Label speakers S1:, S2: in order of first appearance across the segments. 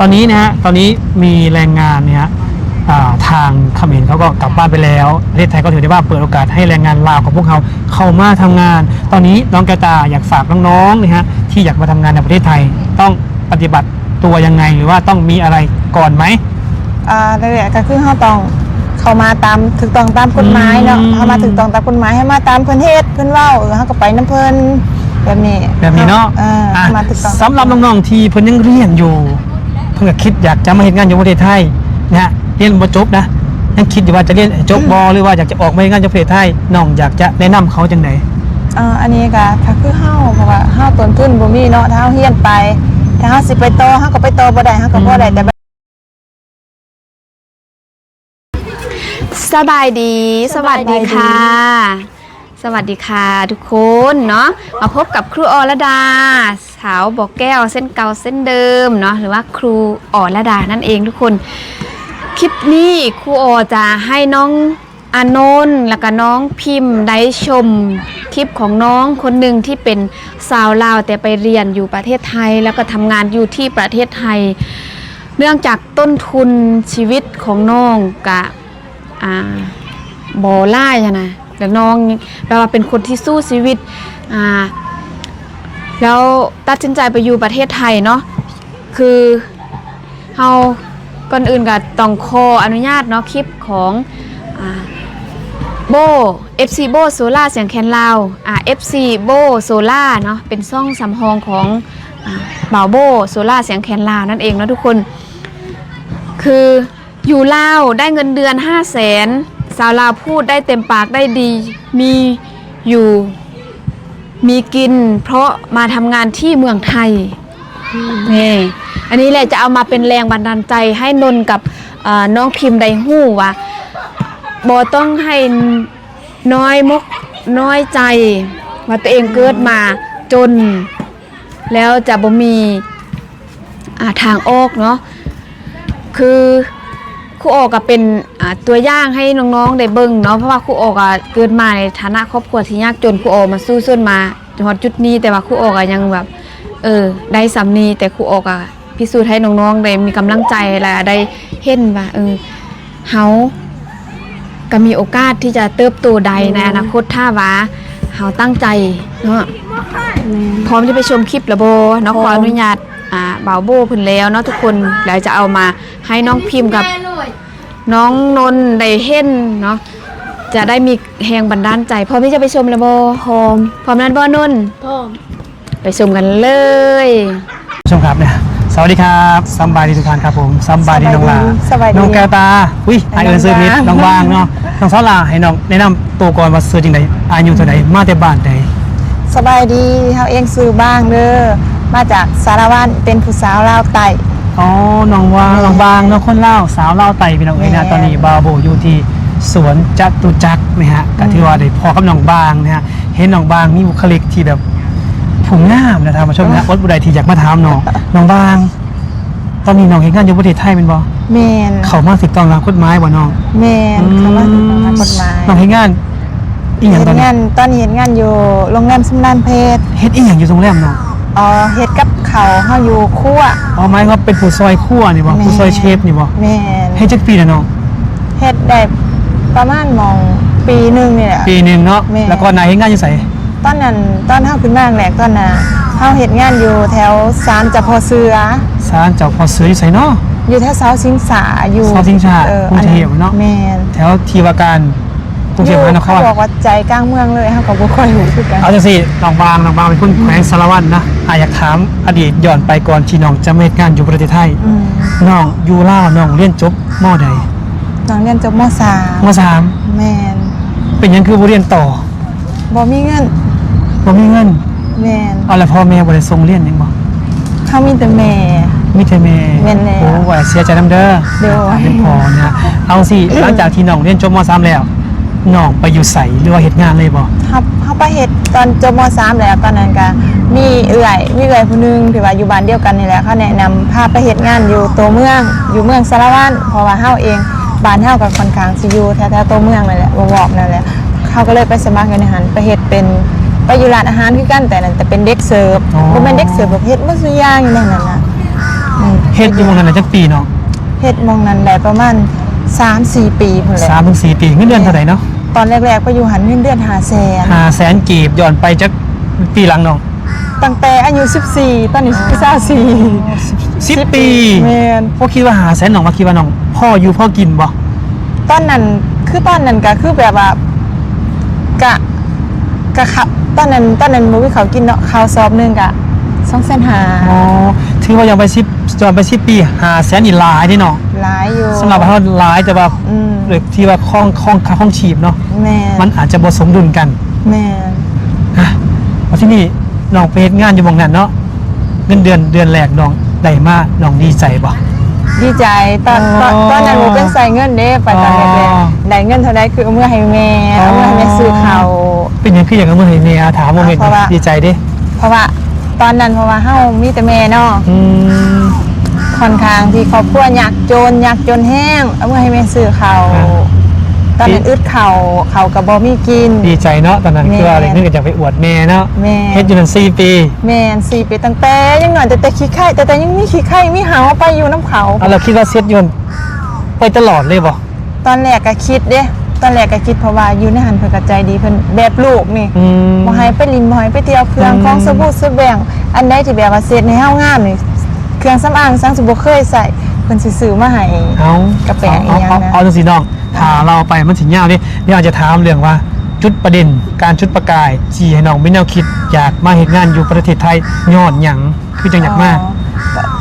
S1: ตอนนี้นะฮะตอนนี้มีแรงงานเนี่ยทางเขมรเขาก็กลับบ้านไปแล้วประเทศไทยก็ถือได้ว่าเปิดโอกาสให้แรงงานลาวของพวกเขาเข้ามาทำงานตอนนี้น้องแก้วตาอยากฝากน้องๆนะฮะที่อยากมาทำงานในประเทศไทยต้องปฏิบัติตัวยังไงหรือว่าต้องมีอะไรก่อนไหม
S2: เลยก็คือเขาต้องเข้ามาตามถูกต้องตามกฎหมายเนาะเข้ามาถูกต้องตามกฎหมายให้มาตามเพิ่นเฮ็ดเพิ่นเว้าเขาก็ไปน้ำเพิ่นแบบนี้
S1: เนาะ
S2: มาถูกต้อง
S1: สำหรับน้องๆที่เพิ่นยังเรียนอยู่เพิ่นก็คิดอยากจะมาเฮ็ดงานอยู่ประเทศไทยนะฮะเรียนบ่จบนะยังคิดอยู่ว่าจะเรียนจบบหรือว่าอยากจะออกมาเฮ็ดงานอยู่ประเทศไทยน้องอยากจะแนะนำเขาจังได๋
S2: อันนี้ก็ถ้าคือเฮาเพราะว่าเฮาต้นทุนบ่มีเนาะถ้าเฮาเรียนไปถ้าเฮาสิไปต่อเฮาก็ไปต่อบ่ได้เฮาก็บ่ได้แต่
S3: สบายดีสวัสดีค่ะสวัสดีค่ะทุกคนเนาะมาพบกับครูอรดาสาวบอกแก้วเส้นเก่าเส้นเดิมเนาะหรือว่าครูอรดานั่นเองทุกคนคลิปนี้ครูอจะให้น้องอานนท์แล้วก็น้องพิมพ์ได้ชมคลิปของน้องคนหนึ่งที่เป็นสาวลาวแต่ไปเรียนอยู่ประเทศไทยแล้วก็ทำงานอยู่ที่ประเทศไทยเนื่องจากต้นทุนชีวิตของน้องกะบ่ล่าใช่ไหมแต่น้องแปลว่าเป็นคนที่สู้ชีวิตแล้วตัดสินใจไปอยู่ประเทศไทยเนาะคือเฮาก่อนอื่นก็ต้องขออนุญาตเนาะคลิปของโบ FC โบโซล่าเสียงแคนลาว FC โบโซล่าเนาะเป็นซ่องสำรองของบ่าวโบโซล่าเสียงแคนลาวนั่นเองเนาะทุกคนคืออยู่ลาวได้เงินเดือน500,000สาวลาวพูดได้เต็มปากได้ดีมีอยู่มีกินเพราะมาทำงานที่เมืองไทยนี่อันนี้แหละจะเอามาเป็นแรงบันดาลใจให้นนกับน้องพิมพ์ได้ฮู้ว่าบ่ต้องให้น้อยใจว่าตัวเองเกิดมาจนแล้วจะบ่มีทางออกเนาะคือครูโอก็เป็นตัวอย่างให้น้องๆได้เบิ่งเนาะเพราะว่าครูโอก็เกิดมาในฐานะครอบครัวที่ยากจนครูโอมาสู้ส้นมาจนจุดนี้แต่ว่าครูโอก็ยังแบบได้สำนีแต่ครูโอก็พิสูจน์ให้น้องๆได้มีกำลังใจและได้เห็นว่าเฮาก็มีโอกาสที่จะเติบโตได้ในอนาคตถ้าว่าเฮาตั้งใจเนาะพร้อมที่ไปชมคลิปละโบเนาะขออนุญาตบ่าวโบเพิ่นแล้วเนาะทุกคนแล้วจะเอามาให้น้องพิมพ์กับน้องนนได้เห็นเนาะจะได้มีแรงบันดาลใจพร้อมที่จะไปชมละโบพร้อมนั้นบ่นนพร้อมไปชมกันเลย
S1: ชมครับเนี่ยสวัสดีครับซัมบายดีทุกท่านครับผมซัมบายดีน้องลาน้องแก้วตาไอเอิญซื้อมิดน้องบางเนาะน้องสาวลาให้น้องแนะนำตัวก่อนว่าซื้อจริงใดอายุเท่าใดมาแต่บ้านใด
S2: สบายดีเฮาเองซื้อบ้างเด้อมาจากสารวัตรเป็นผู้สาวลาวไต่
S1: น้องว่าน้องบางน้องคนเล่าสาวเล่าไต่พี่น้องนะตอนนี้บาโบอยู่ที่สวนจตุจักรนะฮะก็ถือว่าได้พอกับน้องบางนะฮะเห็นน้องบางมีบุคลิกที่แบบผู้งามนะท่านผู้ชมนะวัดบุไดที่อยากมาถามน้องบางตอนนี้น้องเห็นงานอยู่ประเทศไทยเป็นบ่
S2: แม่น
S1: เขามาติดต้องตามกฎหมายบ่น้อง
S2: แม่นเขามาติดต้องตามกฎหมาย
S1: น้องเห็นงานอีหยังตอน
S2: นี้เห็นงานอยู่โรงแรมสำนันเพชร
S1: เฮ็ดอีหยังอยู่โรงแรมเนาะ
S2: เฮ็ดกับเขาเฮาอยู่ครัว
S1: หมายว่าเป็นผู้ซอยครัวนี่บ่ผู้ซอยเชฟนี่บ่
S2: แม่น
S1: เฮ็ดจักปีน่ะน้อง
S2: เฮ็ดได้ประมาณมองปีนึงนี่แหละ
S1: ปีนึงเนาะแล้วก็นายเฮ็ดงานอยู่ไส
S2: ตอนนั้นตอนเฮาขึ้นมาแรกตอนน่ะเฮาเฮ็ดงานอยู่แถวศาลเจ้าพ่อเสือ
S1: ศาลเจ้าพ่อเสืออยู่ไสเนาะ
S2: อยู่แถวเสาสิงสาอยู่
S1: เสาสิงสากรุงเทพเนาะ
S2: แม่น
S1: แถวที่ว่าการกรุงเทพมหานคร
S2: เขาบอกว่าใจกลางเมืองเลยเฮาก็บ่ค่อยรู้คือกัน
S1: เอาจังซี่น้องบางเป็นคนแขวงสารวัตรนะอยากถามอดีตย้อนไปก่อนที่น้องจะมาเฮ็ดงานอยู่ประเทศไทยน้องอยู่ลาวน้องเรียนจบม.ใด
S2: น้องเรียนจบม.3
S1: ม
S2: แม่น
S1: เป็นหยังคือบ่เรียนต่อ
S2: บ่มีเงินแม่น
S1: แล้วพ่อแม่บ่ได้ส่งเรียนหยังบ่
S2: เขามีแต่แม่
S1: แม่
S2: แล้ว
S1: โอ้ว่าเสียใจนำเด้อเป็นพ่อนะเอาสิหลังจากที่น้องเรียนจบม.3 แล้วน้องไปอยู่ไสหรือว่าเฮ็ดงานเลยบ่
S2: เฮาไปเฮ็ดตอนจบม.3 แล้วตอนนั้นก็มีเอื้อยผู้นึงที่ว่าอยู่บ้านเดียวกันนี่แหละเขาแนะนำพาไปเฮ็ดงานอยู่ตัวเมืองอยู่เมืองสารวัตรเพราะว่าเฮาเองบ้านเฮาก็ค่อนข้างสิอยู่แถวๆตัวเมืองนั่นแหละวอกนั่นแหละเขาก็เลยไปสมัครในหันไปเฮ็ดเป็นไปอยู่ร้านอาหารคือกันแต่นั้นแต่เป็นเด็กเสิร์ฟบ่แม่นเด็กเสิร์ฟแบบเฮ็ดบ่ซุอย่างอยู่ในนั้นน่ะ
S1: เฮ็ดอยู่วงนั้นน่ะจักปีเนาะ
S2: เฮ็ดหมองนั้นได้ประมาณ 3-4 ปีพุ่นแหละ
S1: 3-4 ปีเงินเดือนเท่าไหร่เนาะ
S2: ตอนแรกๆไปอยู่หันเงินเดือน500,000
S1: 500,000กีบย้อนไปจักปีหลังเนาะ
S2: ตั้งแต่อายุ14ตอนนี้24
S1: 10 ปี
S2: แม่น
S1: พวกคิดว่า500,000น้องว่าคิดว่าน้องพ่ออยู่พ่อกินบ่
S2: ตอนนั้นก็คือแบบว่กะขับตอนนั้นบ่มีเขาวกินเนาะข้าวซอบหนึงกะ2,500,000
S1: อ๋อถือว่ายังไป10ปี500,000นี่หลายนี่เนาะ
S2: หลายอยู่
S1: สำหรับเราหลายแต่ว่า
S2: อืม
S1: เลยที่ว่าข้องชีพเนาะ
S2: แม่
S1: มันอาจจะบ่สมดุลกัน
S2: แม่
S1: อ่ะว่าที่นี่น้องไปเฮ็ดงานอยู่หม่องนั้นเนาะเงินเดือนแรกน้องได้มาน้องดีใจบ่
S2: ดีใจตอนนั้นบ่เป็นใส่เงินเด้ไปตอนแรกๆได้เงินเท่าใดคือเอามื่อให้แม่เอามื่อให้แม่ซื้อข้าว
S1: เป็นหยังคืออย่างกับมื้อนี้เนี่ยถามโมเมนต์
S2: เพราะว่า
S1: ดีใจเด้
S2: เพราะว่าตอนนั้นเพราะว่าเฮามีแต่แม่เนาะ
S1: อืม
S2: ค่อนข้างที่ครอบครัวยากจนแห้งเอามื่อให้แม่ซื้อข้าวตอนนั้นอึดข้าวก็บ่มีกิน
S1: ดีใจเนาะตอนนั้น
S2: แม่
S1: คือว่าอะไรนึกอยากไปอวดแม่เนาะ
S2: แม่
S1: เฮ็ดอยู่นั่น4 ปี
S2: แม่น4 ปีตั้งแต่ยังน้อยแต่ขี้ไข่แต่ยังมีขี้ไข่มีหาวไปอยู่น้ำเขา
S1: เอาเราคิดว่าเซ็ตยนต์ไปตลอดเลยบ่
S2: ตอนแรกก็คิดเด้ตอนแรกก็คิดเพราะว่าอยู่ในหันเพิ่นก็ใจดีเพิ่นแบบลูกนี่
S1: อืม
S2: บ่ให้ไปลินบ่ให้ไปเที่ยวเครื่อง
S1: อืม
S2: ของสบู่สแบงอันใดที่แบบว่าเสร็จในเฮางามนี่เครื่องสำอางสังสิบ่เคยใส่เพิ่นสิซื้อมาให้
S1: เอา
S2: กระแปะอีหยังนะ
S1: เอาจังซี่น้องถ้าเราไปมันสิยาวนี่เดี๋ยวอาจจะถามเรื่องว่าจุดประเด็นการจุดประกายที่ให้น้องมีแนวคิดอยากมาเฮ็ดงานอยู่ประเทศไทยย้อนหยังคือจังอยากมา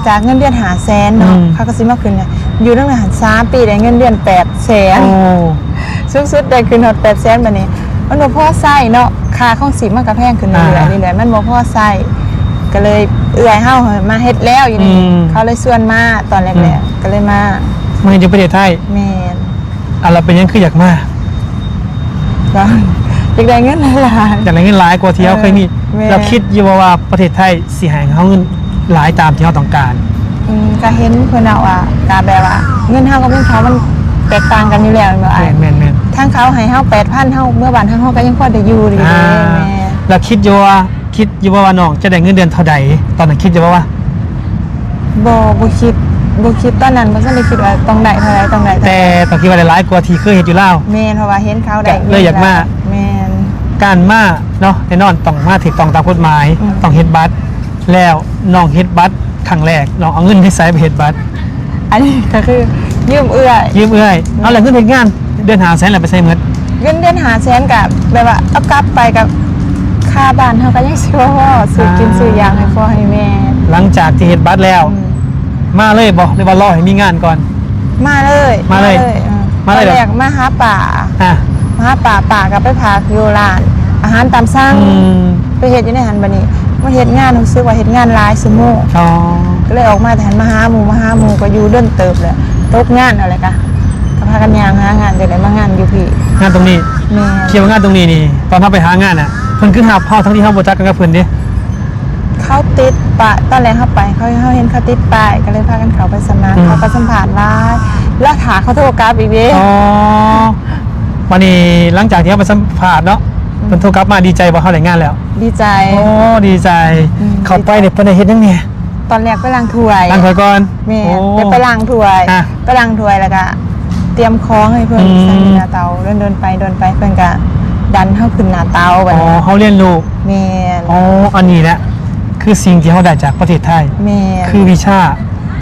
S2: จากเงินเดือน500,000เนาะ
S1: อืม
S2: เขาก็สิมาขึ้นเนี่ยอยู่ตั้งแต่หัน3ปีได้เงินเดือน
S1: โอ้
S2: 800,000สูงสุดได้ขึ้นฮอด800,000บัดนี้มันบ่พอใช้เนาะค่าของสิมันก็แพงขึ้นเรื่อยๆเรื่อยๆมันบ่พอใช้ก็เลยเอื้อยเฮามาเฮ็ดแล้วอยู่นี่เขาเลยชวนมาตอนแรกๆก็เลยมา
S1: มาเฮ็ดอยู่ประเทศไทย
S2: แม่น
S1: อ่ะเราเป็นหยังคืออยากมา
S2: ก็อยากได้เงินหลาย
S1: อยากได้เงินหลายกว่าที่เราเคยมี
S2: แม่
S1: เราคิดอยู่ว่าประเทศไทยสิให้เฮาเงินหลายตามที่เราต้องการ
S2: ก็เห็นเพิ่นเอาว่าก็แบบว่าเงินเฮากับเงินเขามันแตกต่างกันอยู่แล้วแม่นบ่อ้าย
S1: แม่น
S2: ทางเขาให้เฮา 8,000 เฮาเมื่อบ้านทางเฮาก็ยังพอได้อยู่ดี
S1: อ่า
S2: แม่
S1: เราคิดอยู่ว่าน้องจะได้เงินเดือนเท่าใดตอนนั้นคิดอยู่ว่า
S2: บ่คิดตอนนั้นบ่ทันได้คิดว่าต้องได้เท่าไหร่ต้องได้เท่า
S1: แต่
S2: ไหร่
S1: ต้องคิดว่าได้หลายกว่าที่เคยเฮ็ดอยู่แล้ว
S2: แม่นเพราะว่าเห็นเขาได้
S1: เลยอยากมา
S2: แม่น
S1: การมาเนาะแน่นอนต้องมาถูกต้องตามกฎหมาย
S2: อืม
S1: ต้องเฮ็ดบัตรแล้วน้องเฮ็ดบัตรครั้งแรกน้องเอาเงินที่ไสไปเฮ็ดบัตร
S2: อันนี้ก็คือยืมเอื้อย
S1: ยืมเอื้อยเอาแล้วเงินเฮ็ดงานเดือน500,000แล้วไปใช้หมด
S2: เงินเดือน500,000กับแบบว่าเอากลับไปกับค่าบ้านเฮาก็ยังสิบ่พอซื้อกินซื้อยางให้พ่อให้แม่
S1: หลังจากที่เฮ็ดบัตรแล้ว
S2: อืม
S1: มาเลยบ่หรือว่ารอให้มีงานก่อน
S2: มาเลย
S1: มาเลย
S2: มาเลย
S1: เหรอ
S2: แรกมาหาป่า
S1: อ่ะ
S2: มาหาป่ากับไปพักอยู่ร้าน อาหารตามสั่ง
S1: อืม
S2: ไปเฮ็ดอยู่ในหันบัดนี้มาเฮ็ดงานรู้สึกว่าเฮ็ดงานหลายชั่วโมง
S1: อ๋อ
S2: ก็เลยออกมาแต่หันมาหาหมู่ก็อยู่เดินเติบเลยตกงานเอาเลยกะก็พากันย่างหางานจังได๋มางานอยู่พี่
S1: งานตรงนี้
S2: แม่
S1: เคียวงานตรงนี้นี่ตอนเฮาไปหางานน่ะเพิ่นคือหาเฮาทั้งที่เฮาบ่จักกันกับเพิ่นเด้
S2: เขาติดป้ายตอนแรกเข้าไปเขาเห็นเขาติดป้ายก็เลยพากันเขาไปสมัครเขาก็สัมภาษณ์หลายแล้วถาเขาโทรกลับอีกเด้
S1: อ๋อวันนี้หลังจากที่เฮาไปสัมภาษณ์เนาะเพิ่นโทรกลับมาดีใจบ่เฮาได้งานแล้ว
S2: ดีใจ
S1: โอ้ดีใจ
S2: อืม
S1: เข้าไปเนี่ยเพิ่นได้เฮ็ดหยังเนี่ย
S2: ตอนแรกไปล้างถ้วย
S1: ล้างถ้วยก่อน
S2: แม่
S1: โอ้
S2: เดี๋ยวไปล้างถ้วย
S1: อ่ะ
S2: ไปล้างถ้วยแล้วก็เตรียมของให้เพื่อน
S1: อืม
S2: ใส่หน้าเตาเดินไปเพื่อนก็ดันเข้าขึ้นหน้าเตาแบบ
S1: อ๋อเฮาเรียนรู้
S2: แม่น
S1: อ๋ออันนี้แหละคือสิ่งที่เฮาได้จากประเทศไทย
S2: แม่น
S1: คือวิชา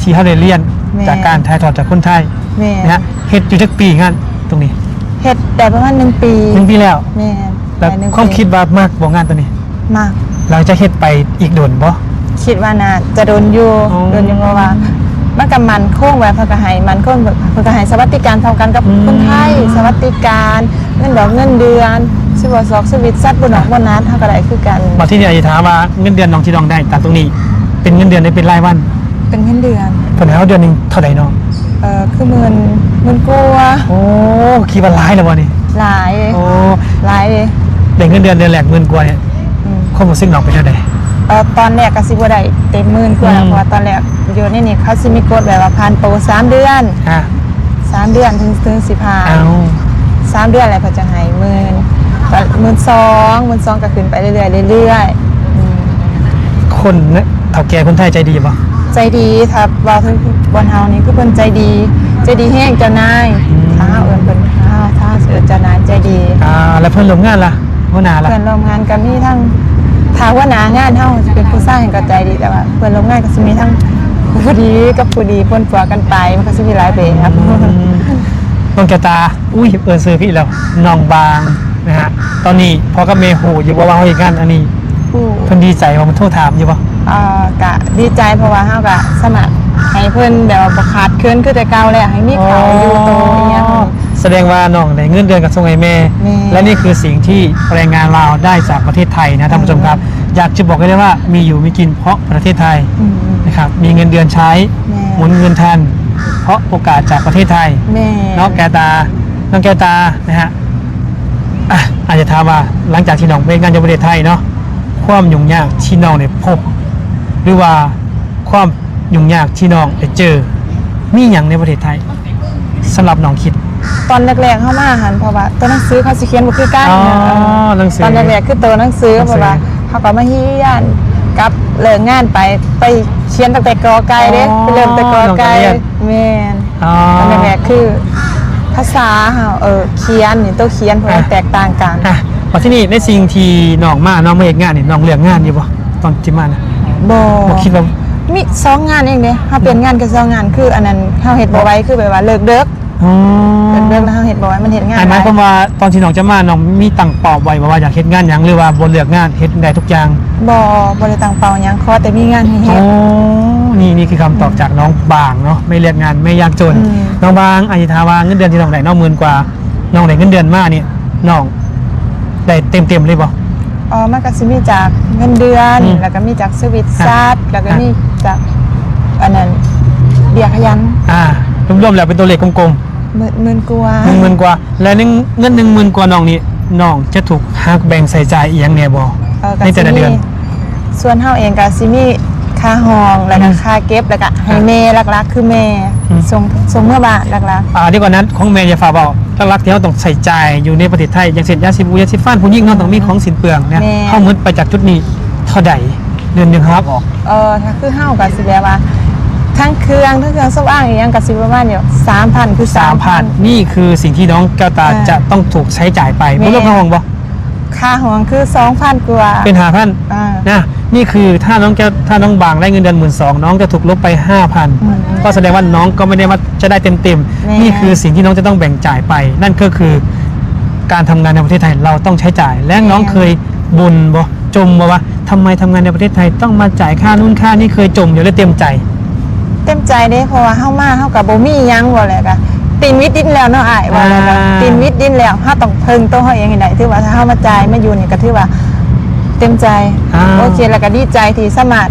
S1: ที่เฮาได้เรียน
S2: แม่
S1: จากการถ่ายทอดจากคนไทย
S2: แม่น
S1: นะฮะเฮ็ดอยู่จักปีงานตรงนี้
S2: เฮ็ดแต่ประมาณ1 ปี
S1: 1 ปีแล้ว
S2: แม่น
S1: แล้ว
S2: ได้หนึ่ง
S1: ความ
S2: ปี
S1: คิดว่ามากบ่งานตัวนี้
S2: มาก
S1: หลังจากเฮ็ดไปอีกโดนบ่
S2: คิดว่าน่าจะโดนอยู่
S1: อ๋อ
S2: โดนอยู่เพราะว่ามันก็มันโค้งไว้เพื่อกให้มันโค้งเพื่อกให้สวัสดิการเท่ากันกับคนไทยสวัสดิการเงินดอกเงินเดือนสวัสดิ์สวิตซัดบนดอกบนนัดเท่ากันได้คือกัน
S1: มาที่นี่อาจจะถามว่าเงินเดือนน้องที่น้องได้จากตรงนี้ เป็นเงินเดือนได้เป็นรายวัน
S2: เป็นเงินเดือน
S1: เพิ่นให้เฮาเดือนหนึงเท่าใดน้อง
S2: คือหมื่นกว่า
S1: โอ้คิดว่าหลายแล้วบ่นี่
S2: หลายเลย
S1: โอ้
S2: หลายเลย
S1: ได้เงินเดือนเดือนแรก10,000กว่าเนี่ย
S2: อืม
S1: ความรู้สึกน้องเป็นจังได๋
S2: ตอนแรกก็สิบ่ได้เต็มหมื่นกว่า
S1: อืม
S2: เพราะว่าตอนแรกอยู่ในนี่เขาสิมีกฎแบบว่าผ่านโปร3 เดือน
S1: อ่ะ
S2: 3 เดือนถึงสิผ่าน
S1: เอา
S2: 3 เดือนอะไรเขาจะให้12,000ก็ขึ้นไปเรื่อยๆอืม
S1: คนเนี่ยเฒ่าแก่คนไทยใจดีบ่
S2: ด ใจดีถ้าว่าเพิ่นบนเฮานี่คือเพิ่นใจดีแห้งเจ้านายถ้าเฮาเอิ้นเพิ่นถ้าเอิ้นเจ้านายใจดี
S1: แล้วเพื่อนร่วมงานล่ะหัวหน้าล่ะ
S2: เพื่อนร่วมงานก็มีทั้งถ้าหัวหน้างานเฮาสิเป็นผู้สร้างก็ใจดีแต่ว่าเพื่อนร่วมงานก็สิมีทั้งผู้ดีกับผู้ดีปนปัวกันไปมันก็สิมีหลายแบบครับ
S1: น้องแกวตาอุ้ยเอิ้นซื้อพี่แล้วน้องบางนะฮะตอนนี้พอกับเมโหอยู่ว่าเฮาเฮ็ดงานอันนี้เพิ่นดีใจว่ามันโทรถามอยู่บ่
S2: ก็ดีใจเพราะว่าเฮาก็สมัครให้เพิ่นแบบว่าบ่ขาดเคินคือแต่เก่าแล้วให้มีเขาอยู่โตอย่างเงี้ย
S1: แสดงว่าน้องได้เงินเดือนกับส่งให้แม่
S2: แม่
S1: และนี่คือสิ่งที่แรงงานลาวได้จากประเทศไทยนะท่านผู้ชมครับ อยากจะบอกให้ได้ว่ามีอยู่มีกินเพราะประเทศไทย
S2: อืม
S1: นะครับมีเงินเดือนใช้
S2: แม่
S1: หมุนเงินทันเพราะโอกาสจากประเทศไทย
S2: แม่
S1: น้องแกวตานะฮะอาจจะถามว่าหลังจากที่น้องไปงานจากประเทศไทยเนาะความยุ่งยากที่น้องได้พบ หรือว่าความยุ่งยากที่น้องได้เจอมีอย่างในประเทศไทยสำหรับน้องคิด
S2: ตอนแรกๆเข้ามาหันเพราะว่าตัวหนังสือเขาสิเขียนบ่คือกัน
S1: อ๋อ
S2: นะ
S1: หนังสือ
S2: ตอนแรกๆคือตัวหนังสือ
S1: หนังสือ
S2: เพราะว่าเขาก็มาเฮียนกับเลิกงานไปเขียนตั้งแต่กอไก่เด้
S1: อ๋อ
S2: ไปเริ่มแต่กอไก่
S1: น้องก็เรียน
S2: แม่น
S1: อ๋อ
S2: ตอนแรกๆคือภาษาเฮาเขียนนี่ตัวเขียนเพราะมันแตกต่างกัน
S1: พอที่นี่ในสิ่งที่น้องมาน้องมาเอกงานนี่น้องเลือกงานอยู่บ่ตอนที่มานะ
S2: บ่
S1: บ่คิดว่า
S2: มี2งานเองเด้เฮาเปลี่ยนงานแค่2งานคืออันนั้นเฮาเฮ็ดบ่ไหว้คือแบบว่าเลิกเด้อ
S1: อ๋อ
S2: เลิกแล้วเฮาเฮ็ดบ่ไหว้มันเฮ็ดงาน
S1: หมาย
S2: ห
S1: ค
S2: ล
S1: วามว่าตอนที่น้องจะมาน้องมีตั้งเป้าไว้ว่าอยากเฮ็ดงานหยังหรือว่าบ่เลือกงานเฮ็ดได้ทุกอย่าง
S2: บ่ได้ตั้งเป้าหยังขอแต่มีงานให้เฮ็
S1: โอ้
S2: ด
S1: นี่คือคำตอบจากน้องบางเนาะไม่เลือกงานไม่ยากจน
S2: อืม
S1: น้องบางอายิทาวาเงินเดือนที่น้องได้น้องหมื่นกว่าน้องได้เงินเดือนมานี่น้องได้เต็มเลยบ่
S2: มันก็สิมีจากเงินเดือน
S1: อืม
S2: แล้วก็มีจากสวิตซัดแล้วก็มีจากอันนั้นเบี้ยขยัน
S1: รวมๆแล้วเป็นตัวเลขกลม
S2: หมื่นกว่า
S1: ๆ10,000กว่า และเงิน10,000กว่าน้องนี่น้องจะถูกหักแบ่งใส่จ่ายอีหยังแน่บ่
S2: ก็
S1: ในแต่ละเดือน
S2: สิมีส่วนเฮาเองก็สิมีค่าห้องแล้วก็ค่าเก็บแล้วก็ให้แม่หลักๆคือแม่
S1: อืม
S2: ส่งเมื่อบ้านหลัก
S1: ดีกว่านั้นของแม่อย่าฝากบอกหลักๆที่เราต้องใส่ใจายอยู่ในประเทศไทยอย่างเช่นยาสีฟันยาสีฟันผู้หญิงเราต้องมีของสินเปลืองเนี่ยเข้ามืดไปจากจุดนี้เท่าใดเดือนหนึงครับออก
S2: ๆถ้าคือเฮาก็สิแบบว่าทั้งเครื่องสำอางอีหยังก็สิประมาณเดี๋ยว 3,000 คือ 3,000
S1: นี่คือสิ่งที่น้องแก้วตา
S2: อ่า
S1: จะต้องถูกใช้จ่ายไป
S2: แม่
S1: บ่รวมค่าห้องบ่
S2: ค่าห้องคือ 2,000 กว่า
S1: เป็น5,000
S2: อ่า
S1: นะนี่คือถ้าน้องบางได้เงินเดือน12,000น้องจะถูกลบไป 5,000 ก็แสดงว่าน้องก็ไม่ได้ว่าจะได้เต็ม
S2: แม่
S1: ๆนี่คือสิ่งที่น้องจะต้องแบ่งจ่ายไป นั่นก็คือการทำงานในประเทศไทยเราต้องใช้จ่าย และน้องเคยบ่นบ่จมบ่ว่าทำไมทำงานในประเทศไทยต้องมาจ่ายค่านู่นค่านี่เคยจมอยู่แล้วเต็มใจ
S2: เต็มใจเด้เพราะว่าเฮามาเฮาก็บ่มีหยังบ่แหละก็ตีนวิดดินแล้วเนาะอ้ายว่าแล้วก็
S1: อ่า
S2: ตีนวิดดินแล้วเฮาต้องเพิ่งตัวเฮาเองให้ได้ถือว่าถ้าเฮามาจ่ายมาอยู่นี่ก็ถือว่าเต็มใจโอเคแล้วก็ดีใจที่สามารถ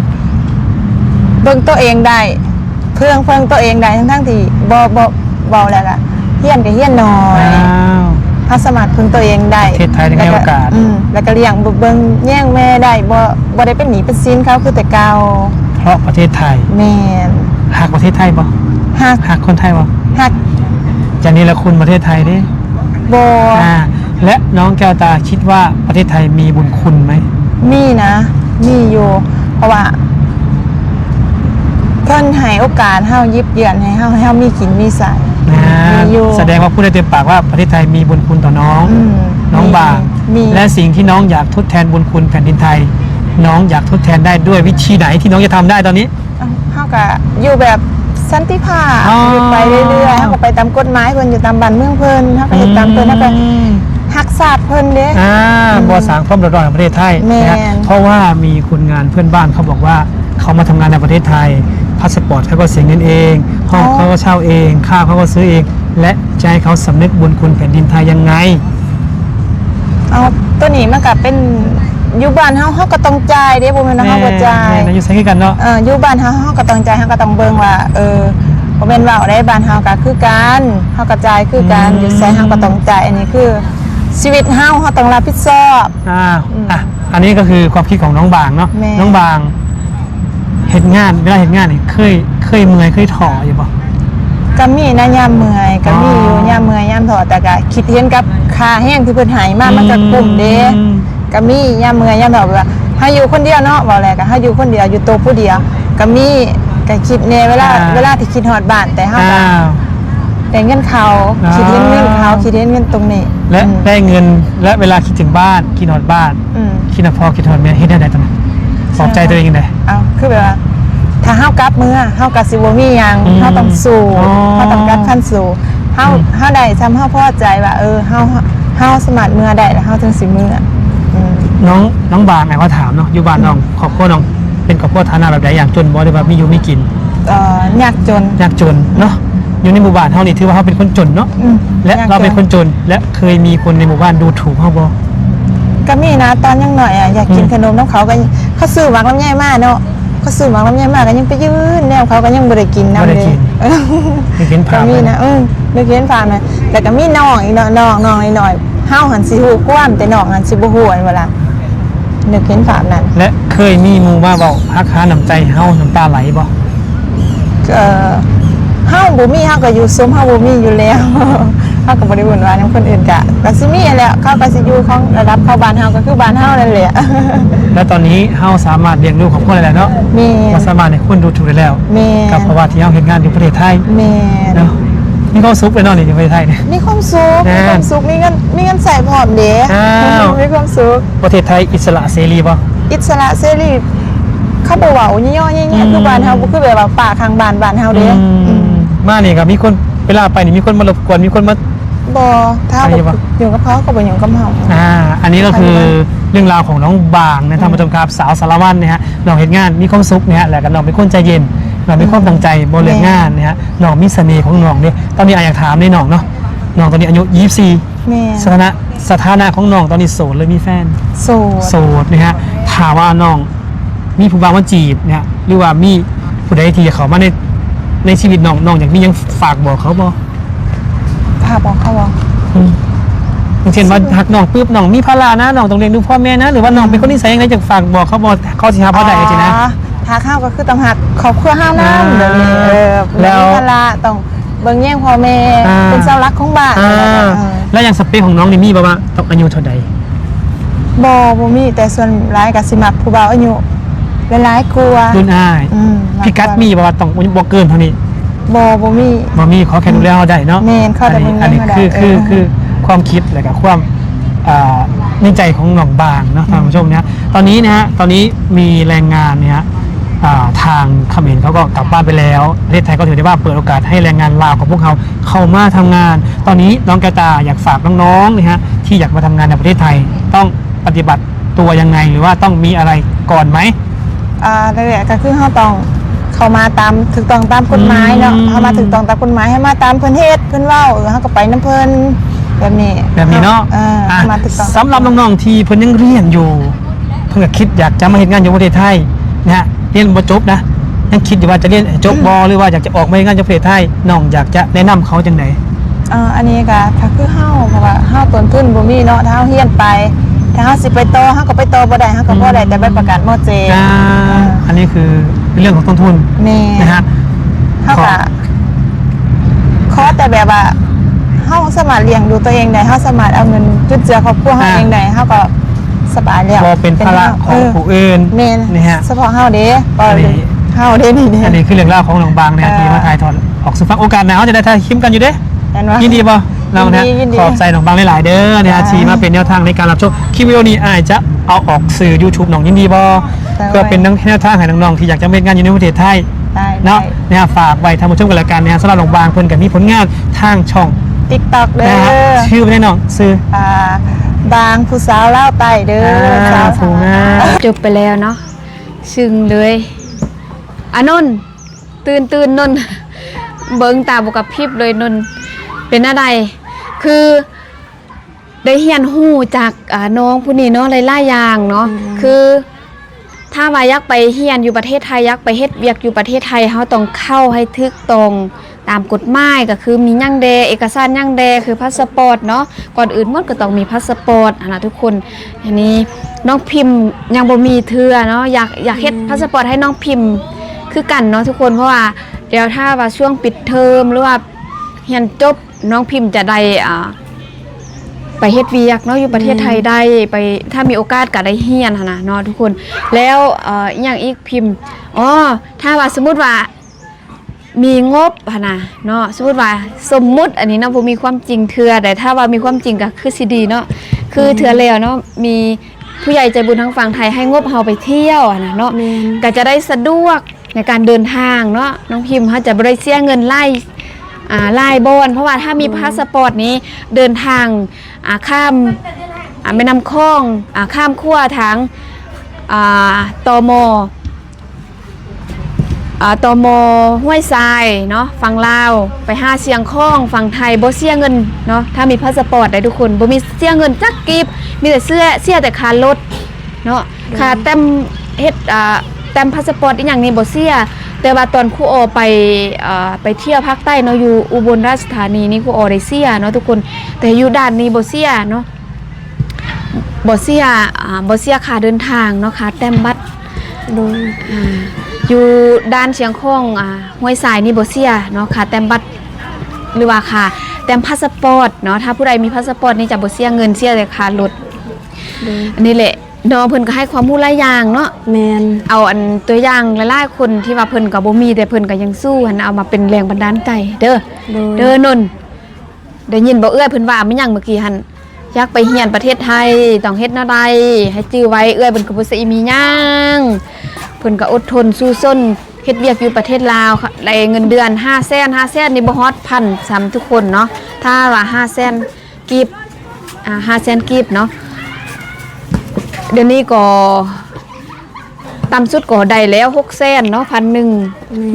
S2: เบิ่งตัวเองได้เพิ่งตัวเองได้ทั้งๆที่บ่เว้าแล้วก็เฮียนก็เฮียนน้อย
S1: อ้าว
S2: เฮาสามารถพึ่งตัวเองได้
S1: ประเทศไทยได้ให้โอกาส
S2: แล้วก็เลี้ยงเบิ่งแย่งแม่ได้บ่ได้เป็นหนี้เป็นสินเขาคือแต่เก่า
S1: เพราะประเทศไทย
S2: แม่น
S1: หักประเทศไทยบ่
S2: ฮัก
S1: หักคนไทยบ่
S2: ฮัก
S1: จะนี่ละคุณประเทศไทยเด้
S2: บ่
S1: และน้องแก้วตาคิดว่าประเทศไทยมีบุญคุณไหม
S2: มีนะมีอยู่ เพราะว่าเพิ่นให้โอกาสเฮายิบเยือนให้เฮามีกินมีใส่
S1: นะ
S2: มีอยู่
S1: แสดงว่าพูดได้เต็มปากว่าประเทศไทยมีบุญคุณต่อน้อง
S2: อืม
S1: น้องบาง
S2: มี
S1: และสิ่งที่น้องอยากทดแทนบุญคุณแผ่นดินไทย น้องอยากทดแทนได้ด้วยวิธีไหนที่น้องจะทำได้ตอนนี้
S2: เฮาก็อยู่แบบสันติภาพ
S1: อ๋อ
S2: อยู่ไปเรื่อยๆเฮาก็ไปตามกฎหมายเพิ่นอยู่ตามบ้านเมืองเพิ่นเฮาก็เฮ็ดตามเพิ่นเฮาก็รักษาเพิ่นเด้
S1: บ่สร้างความเดือดร้อนในประเทศไทย
S2: แม่น
S1: นะเพราะว่ามีคนงานเพื่อนบ้านเขาบอกว่าเขามาทำงานในประเทศไทยพาสปอร์ตเขาก็เสียเงินเองห้องเขาก็เช่าเองข้าวเขาก็ซื้อเอง และจะให้เขาสำนึกบุญคุณแผ่นดินไทยยังไง
S2: เอาตัวนี้มันก็เป็นอยู่บ้านเฮาก็ต้องจ่ายเด้บ่แม่นว่าเฮาบ่จ่าย
S1: แม่อยู่ใช้กันเนาะ
S2: อยู่บ้านเฮาก็ต้องจ่ายเฮาก็ต้องเบิ่งว่าบ่แม่นว่าได้บ้านเฮาก็คือกันเฮาก็จ่ายคือกันอยู่ไสเฮาก็ต้องจ่ายอันนี้คือชีวิตเฮาต้องรับผิดชอบ
S1: อันนี้ก็คือความคิดของน้องบางเนาะ
S2: แม่
S1: น้องบางเห็นงานเวลาเห็นงานนี่เคยเมื่อยเคยถ่ออยู่ปะ
S2: ก็มีนะยามเมื่อยก็มีอยู่ยามเมื่อยยามท้อแต่ก็คิดเห็นกับค่าแห้งที่เพิ่นให้มามันก็คุ้มเด้ก็มียามเมื่อยยามท้อว่าเฮาอยู่คนเดียวเนาะว่าแล้วก็เฮาอยู่คนเดียวอยู่ตัวผู้เดียวก็มี ก็คิดเนี่ยเวลา
S1: อ่า
S2: เวลาที่คิดฮอดบ้านแต่เฮา
S1: อ้า
S2: ก็
S1: ว
S2: ได้เงินเขา
S1: อ๋อ
S2: คิดเงินเขาคิดเงินตรงนี้
S1: และ
S2: อืม
S1: ได้เงินและเวลาคิดถึงบ้านคิดฮอดบ้าน
S2: อืม
S1: คิดฮอดพ่อคิดฮอดแม่เฮ็ดได้ตอนนั้นปลอบใจตัวเองยังไง
S2: เอาคือแบบว่าถ้าเฮากลับเมื่อเฮาก็สิบ่มีหยัง
S1: อืม
S2: เฮาต้องสู้
S1: อ๋อ
S2: เฮาต้องกัดขั้นสู้เฮา
S1: อืม
S2: เฮาได้ทำเฮาพอใจว่าเฮาสามารถเมื่อได้แล้วเฮาถึงสิเมื่ออืม
S1: น้องบางเขาถามเนาะอยู่บ้านน้องครอบครัวน้องเป็นครอบครัวฐานะแบบใดอย่างจนบ่ได้ว่ามีอยู่มีกิน
S2: ยากจน
S1: ยากจนเนาะอยู่ในหมู่บ้านเฮานี่ถือว่าเฮาเป็นคนจนเนาะ
S2: อืม
S1: และ
S2: ยากจน
S1: เราเป็นคนจนและเคยมีคนในหมู่บ้านดูถูกเฮาบ่
S2: ก็มีนะตอนยังหน่อยอ่ะอยากกิน
S1: อืม
S2: ขนมน้ำเขาก็เขาซื้อหมักลำไยมาเนาะเขาซื้อหมักลำไยมาก็ยังไปยืนแนวเขาก็ยังบ่ได้กินน้ำเลยเออ
S1: เคยเห็น
S2: ก็
S1: ภาพ
S2: มี
S1: ไหม
S2: นะนึกเห็นผ่านนะแต่ก็มีน้องอีกน้องหน่อยเฮาหันสิฮู้ความแต่น้องหันสิบ่ฮู้อันเวลานึกเห็นภาพนั้น
S1: และเคยมีหมู่มาเว้าฮักหาน้ำใจเฮาน้ำตาไหลบ่
S2: เฮาบ่มีเฮาก็อยู่ซุมเฮาบ่มีอยู่แล้ว เฮาก็บ่ได้วุ่นวายนำคนอื่นก็สิมีแหละเขาก็สิอยู่ของระดับเข้าบ้านเฮาก็คือบ้านเฮานั่นแหละ
S1: และตอนนี้เฮาสามารถเลี้ยงลูกครอบครัวได้แล้วเนาะ
S2: แม่
S1: บ่สามารถให้คนดูถูกได้แล้ว
S2: แม่
S1: ก็เพราะว่าที่เฮาเฮ็ดงานอยู่ประเทศไทย
S2: แม่
S1: เนาะมีความสุขเลยเนาะนี่อยู่ประเทศไทยเนี่ย
S2: มีความสุข
S1: แน่
S2: มีความสุขมีเงินใส่พร้อมเด้
S1: อ้าว
S2: มีความสุข
S1: ประเทศไทยอิสระเสรีบ่
S2: อิสระเสรีเขาบ่เว้าย่อๆแย่ๆคือบ้านเฮาบ่คือแบบว่าป่าข้างบ้านเฮาเด้อืม
S1: มานี่ก็มีคนเวลาไปนี่มีคนมารบกวนมีคนมา
S2: บ่ถ้า
S1: อะไร
S2: บ่
S1: วะ
S2: อยู่กับเขาก็บ่อยู่กับเฮา
S1: อันนี้ก็คือเรื่องราวของน้องบางนะท่านผู้ชมครับสาวสารวัตรนะฮะน้องเห็นงานมีความสุขนะฮะแล้วก็น้องเป็นคนใจเย็นน้องมีความตั้งใจบนเรื่องงานนะฮะน้องมีเสน่ห์ของน้องเนี่ยตอนนี้อยากถามในน้องเนาะน้องตอนนี้อายุ 24
S2: แม่
S1: สถานะของน้องตอนนี้โสดเลยมีแฟน
S2: โสด
S1: โสดนะฮะถามว่าน้องมีผู้บ่าวมาจีบเนี่ยหรือว่ามีผู้ใดที่จะเข้ามาในชีวิตน้องอยากมียังฝากบอกเขาบ่
S2: พาบอกเขาว่า
S1: อย่างเช่นว่าหักน้องปุ๊บน้องมีภาระนะน้องต้องเลี้ยงดูพ่อแม่นะหรือว่าน้องเป็นคนนิสัยยังไงจะฝากบอกเขาบอกเขาสิหาพ่อใดจริงๆนะ
S2: ถ้าข้าวก็คือต้องหักครอบครัวห้าวน้ำ
S1: อ่า
S2: เดี๋ยวนี้
S1: แล้
S2: แล้ว วภาระต้องเบิ่งแย่งพ่อแม่
S1: อ่า
S2: เป็นเสาหลักของบ้าน
S1: แล้วอย่างสเปคของน้องนี่มีบ่ว่าต้องอายุเท่าใด
S2: บ่มีแต่ส่วนหลายก็สิมักผู้บ่าวอายุหลายๆกลัว
S1: รุ่นอ้าย
S2: มั
S1: พี่กัดมีบ่ว่าต้องบ่เกินเท่านี้
S2: บ่มี
S1: บ่มีขอแค่ดูแลเราได้เนาะ
S2: แม่นเข้าแต่
S1: อันนี้
S2: เบิ่งแย่ง
S1: คือ
S2: เราได้
S1: คือความคิดและก็ความในใจของน้องบางเนาะท่านผู้ชมเนี่ยตอนนี้นะฮะตอนนี้มีแรงงานเนี่ยฮะทางเขมรเขาก็กลับบ้านไปแล้วประเทศไทยก็ถือได้ว่าเปิดโอกาสให้แรงงานลาวของพวกเขาเข้ามาทำงาน ตอนนี้น้องแกวตาอยากฝากน้องๆนะฮะที่อยากมาทำงานในประเทศไทยต้องปฏิบัติตัวยังไงหรือว่าต้องมีอะไรก่อนไหม
S2: นั่นแหละก็คือเฮาต้องเข้ามาตามถูกต้องตามกฎหมายเนาะ
S1: อืม
S2: เฮามาถูกต้องตามกฎหมายให้มาตามเพิ่นเฮ็ดเพิ่นเว้าเฮาก็ไปนํเพิ่นแบบนี้
S1: เนาะ
S2: มาถูกต้อง
S1: สำหรับน้องๆที่เพิ่นยังเรียนอยู่ เพิ่นก็คิดอยากจะมาเฮ็ดงานอยู่ประเทศไทยนะฮะเรียนบ่จบนะยังคิดอยู่ว่าจะเรียนจบบ่หรือว่าอยากจะออกมาเฮ็ดงานอยู่ประเทศไทยน้องอยากจะแนะนำเขาจังได
S2: อันนี้ก็ถ้าคือเฮาเพราะว่าเฮาต้นทุนบ่มีเนาะถ้าเฮาเฮียนไปถ้าเฮาสิไปต่อเฮาก็ไปต่อบ่ได้เฮาก็บ่ได้แต่ใบประกาศม .7
S1: อันนี้คือเป็นเรื่องของต้นทุน
S2: แม่
S1: นะฮะ
S2: เฮาก็ขอแต่แบบว่าเฮาสามารถเลี้ยงดูตัวเองได้เฮาสามารถเอาเงินจุนเจือครอบครัวเฮาเองได้เฮาก็สบายแล้ว
S1: บ่เป็นภาระของผู้อื่น
S2: แม่น
S1: นี่ฮะ
S2: เฉพาะเฮาเด้บ่
S1: อันนี้
S2: เฮาเด้นี่เด้
S1: อันนี้คือเรื่องราวของน้องบางเนี่ยที่มาถ่ายทอดออกสู่ฟังโอกาสหน้าเขาจะได้ถ่ายคลิปกันอยู่เด้
S2: เห็นว่า
S1: ยินดีป่ะเราเนี่ย
S2: ยินดี
S1: ขอบใจน้องบางหลายๆเด้อเนี่ย
S2: จ้า
S1: ทีมาเป็นแนวทางในการรับชมคลิปวิดีโอนี้อาจจะเอาออกสื่อ YouTube น้องยินดีบ่
S2: ได้
S1: เพื่อเป็นแนวทางให้น้องๆที่อยากจะเป็นงานอยู่ในประเทศไทย
S2: ได้
S1: เนาะเนี่ยฝากไว้ทำผู้ชมกันละกันเนี่ยสำหรับน้องบางเพิ่นกับมีผลงานทางช่อง
S2: TikTok เด้
S1: นะฮะ
S2: อ
S1: ชื่อไม่ได้น้องซื้อบ
S2: างผู้สาวเล่าวใต้เด้อสาว
S1: ผู้งาม
S3: จบไปแล้วเนาะซึ้งเลยนนท์ตื่นนนท์ เบิ่งตาบกับพริบเลยนนท์เป็นอะไรคือได้เฮียนหู้จากน้องผู้นี้เนาะหลายๆอย่างเนาะคือถ้าว่าอยากไปเฮียนอยู่ประเทศไทยอยากไปเฮ็ดเวียกอยู่ประเทศไทยเฮาต้องเข้าให้ถูกต้องตามกฎหมายก็คือมีหยังแดเอกสารหยังแดคือพาสปอร์ตเนาะก่อนอื่นมันก็ต้องมีพาสปอร์ตนะทุกคนอันนี้น้องพิมพ์ยังบ่มีเทื่อเนาะอยากเฮ็ดพาสปอร์ตให้น้องพิมพ์คือกันเนาะทุกคนเพราะว่าเดี๋ยวถ้าว่าช่วงปิดเทอมหรือว่าเรียนจบน้องพิมพ์จะได้ไปเฮ็ดเวียกเนาะอยู่ประเทศไทยได้ไปถ้ามีโอกาสก็ได้เฮียนหั่นน่ะเนาะทุกคนแล้วอย่างอีกพิมพ์ถ้าว่าสมมุติว่า มีงบหั่นน่ะเนาะสมมุติว่าสมมุติอันนี้เนาะบ่มีความจริงเทื่อแต่ถ้าว่ามีความจริงก็คือสิดีเนาะคือเทื่อแล้วเนาะมีผู้ใหญ่ใจบุญทางฝั่งไทยให้งบเฮาไปเที่ยวหั่นน่ะเนาะ
S2: แม่น
S3: ก็จะได้สะดวกในการเดินทางเนาะน้องพิมพ์เขาจะบ่ได้เสียเงินไล่บอนเพราะว่าถ้ามีพาสปอร์ตนี้เดินทางข้ามแม่น้ำคลองข้ามขั้วทางตมห้วยทรายเนาะฝั่งลาวไปหาเสียงคล้องฝั่งไทยบ่เสียเงินเนาะถ้ามีพาสปอร์ตได้ทุกคนบ่มีเสียเงินจักกีบมีแต่เสียแต่ค่ารถเนาะค่าแต้มเฮ็ดแต้มพาสปอร์ตอีหยังนี่บ่เสียแต่ว่าตอนครูออไปเที่ยวภาคใต้เนาะอยู่อุบลราชธานีนี่ครูออได้เสียเนาะทุกคนแต่อยู่ด้านนี้บ่เสียเนาะบ่เสียค่าเดินทางเนาะค่าแต้มบัตร
S2: โดย
S3: อยู่ด้านเชียงคองห้วยทรายนี่บ่เสียเนาะค่าแต้มบัตรหรือว่าค่าแต้มพาสปอร์ตเนาะถ้าผู้ใดมีพาสปอร์ตนี่จะบ่เสียเงินเสียแต่ค่ารถ
S2: โดย
S3: อันนี้แหละน้องเพิ่นก็ให้ความรู้หลายอย่างเนาะ
S2: แม่น
S3: เอาอันตัวอย่างหลายๆคนที่ว่าเพิ่นก็บ่มีแต่เพิ่นก็ยังสู้หันเอามาเป็นแรงบันดาลใจเด้อ
S2: โดย
S3: เด้อนนได้ยินบ่เอื้อยเพิ่นว่ามีหยังเมื่อกี้หั่นอยากไปเรียนประเทศไทยต้องเฮ็ดแนวใดให้จื้อไว้เอื้อยเพิ่นก็บ่สิมีหยังเพิ่นก็อดทนสู้ซนเฮ็ดเวียกอยู่ประเทศลาวค่ะได้เงินเดือน500,000นี่บ่ฮอดพันซ้ำทุกคนเนาะถ้าว่า500,000กีบ500,000กีบเนาะเดี๋ยวนี้ก็ต่ำสุดก็ได้แล้ว600,000เนาะ1,000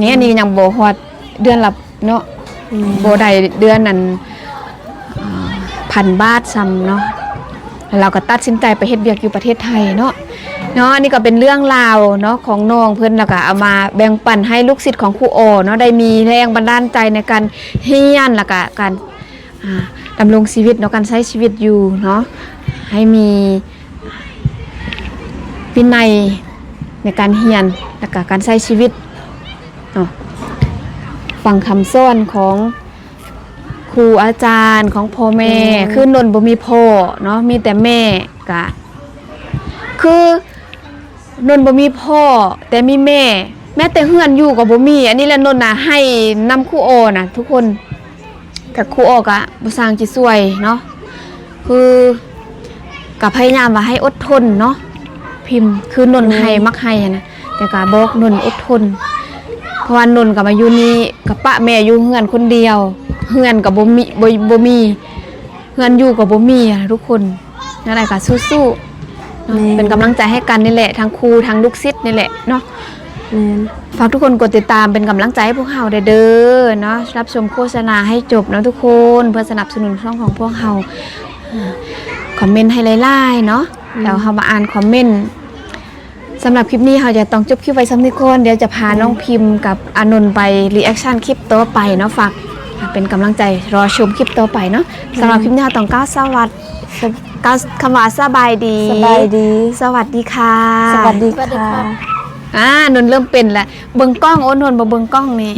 S3: นี่อันนี้ยังบ่ฮอดเดือนละเนาะบ่ได้เดือนนั้น1,000 บาทซ้ำเนาะแล้วเราก็ตัดสินใจไปเฮ็ดเวียกอยู่ประเทศไทยเนาะอันนี้ก็เป็นเรื่องราวเนาะของน้องเพิ่นแล้วก็เอามาแบ่งปันให้ลูกศิษย์ของครูโอเนาะได้มีแรงบันดาลใจในการเรียนแล้วก็การดำรงชีวิตเนาะการใช้ชีวิตอยู่เนาะให้มีวินัยในการเรียนและก็การใช้ชีวิตเนาะฟังคำสอนของครูอาจารย์ของพ่อแม่คือนนบ่มีพ่อเนาะมีแต่แม่ก็คือนนบ่มีพ่อแต่มีแม่แต่เฮือนอยู่ก็บ่มีอันนี้แหละนนน่ะให้นำครูโอน่ะทุกคนกับครูโอก็บ่สร้างจิตสวยเนาะคือก็พยายามว่าให้อดทนเนาะพิมพ์คือนนให้มักให้นะแต่ก็บอกนนอดทนเพราะว่านนก็มาอยู่นี่กับป้าแม่อยู่เฮือนคนเดียวเฮือนก็บ่มีเฮือนอยู่ก็บ่มีทุกคนนั่นแหละก็สู้ๆเนาะเป็นกำลังใจให้กันนี่แหละทั้งครูทั้งลูกศิษย์นี่แหละเนาะ
S2: แม่น
S3: ฝากทุกคนกดติดตามเป็นกำลังใจให้พวกเราเด้อเนาะรับชมโฆษณาให้จบเนาะทุกคนเพื่อสนับสนุนช่องของพวกเราคอมเมนต์ให้ไล่ๆเนาะแล้วเรามาอ่านคอมเมนต์สำหรับคลิปนี้เราจะต้องจบคลิปไว้ซ้ำทุกคนเดี๋ยวจะพาน้องพิมพ์กับอานนท์ไปรีแอคชั่นคลิปต่อไปเนาะฝากเป็นกำลังใจรอชมคลิปต่อไปเนาะสำหรับคลิปนี้เราต้องก้าวคำว่าสบายดี
S2: สบายดี
S3: สวัสดีค่ะ
S2: สวัสดีค่ะ
S3: นนท์เริ่มเป็นแล้วเบิ่งกล้องโอ้นนท์บ่เบิ่งกล้องนี่